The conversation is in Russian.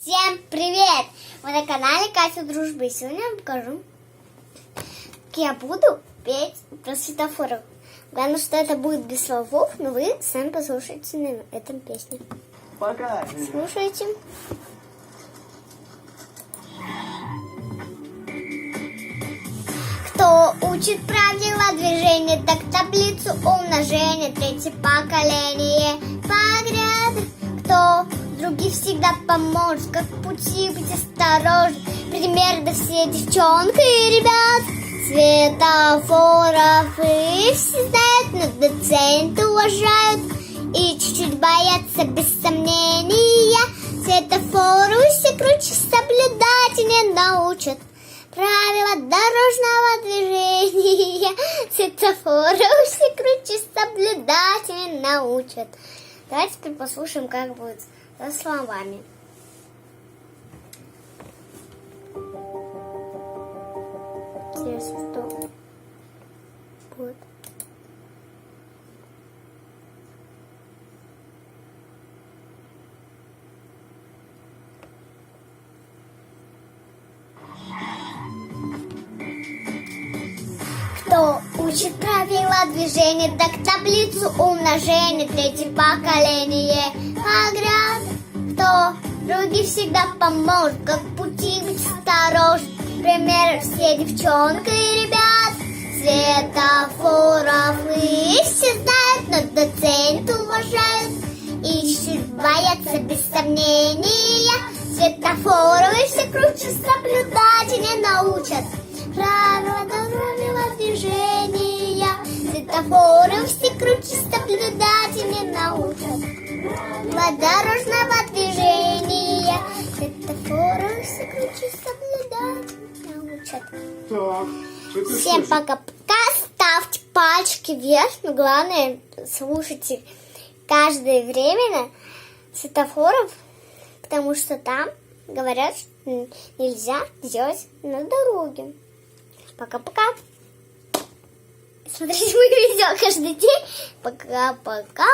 Всем привет! Вы на канале Катя Дружбы. Сегодня я вам покажу, как я буду петь про светофоры. Главное, что это будет без слов, но вы сами послушайте на этом песне. Пока. Слушайте. Кто учит правила движения, так таблицу умножения, третье поколение подряд. Кто других всегда поможет, как в пути быть осторожен. Пример, да все девчонки и ребят. Светофоров и все знают, но доценты уважают и чуть-чуть боятся без сомнения. Светофору все круче соблюдать не научат правила дорожного движения. Светофору все круче соблюдать не научат. Давайте теперь послушаем, как будет со словами. Интересно, что будет. Кто учит правила движения, так таблицу умножения, третье поколение подряд. Кто другим всегда поможет, как в пути быть осторожен. Пример, все девчонки и ребят. Светофоров и все знают, но доценят, уважают и чуть-чуть боятся без сомнения. Светофоры все круче соблюдать и не научат правила дорожного движения. Светофоры все круче соблюдать и не научат правила дорожного движения. Светофоры все круче соблюдать и не научат. Так. Всем пока-пока. Ставьте пальчики вверх. Но главное, слушайте каждое время светофоров, потому что там говорят, что нельзя делать на дороге. Пока-пока. Смотрите мои видео каждый день. Пока-пока.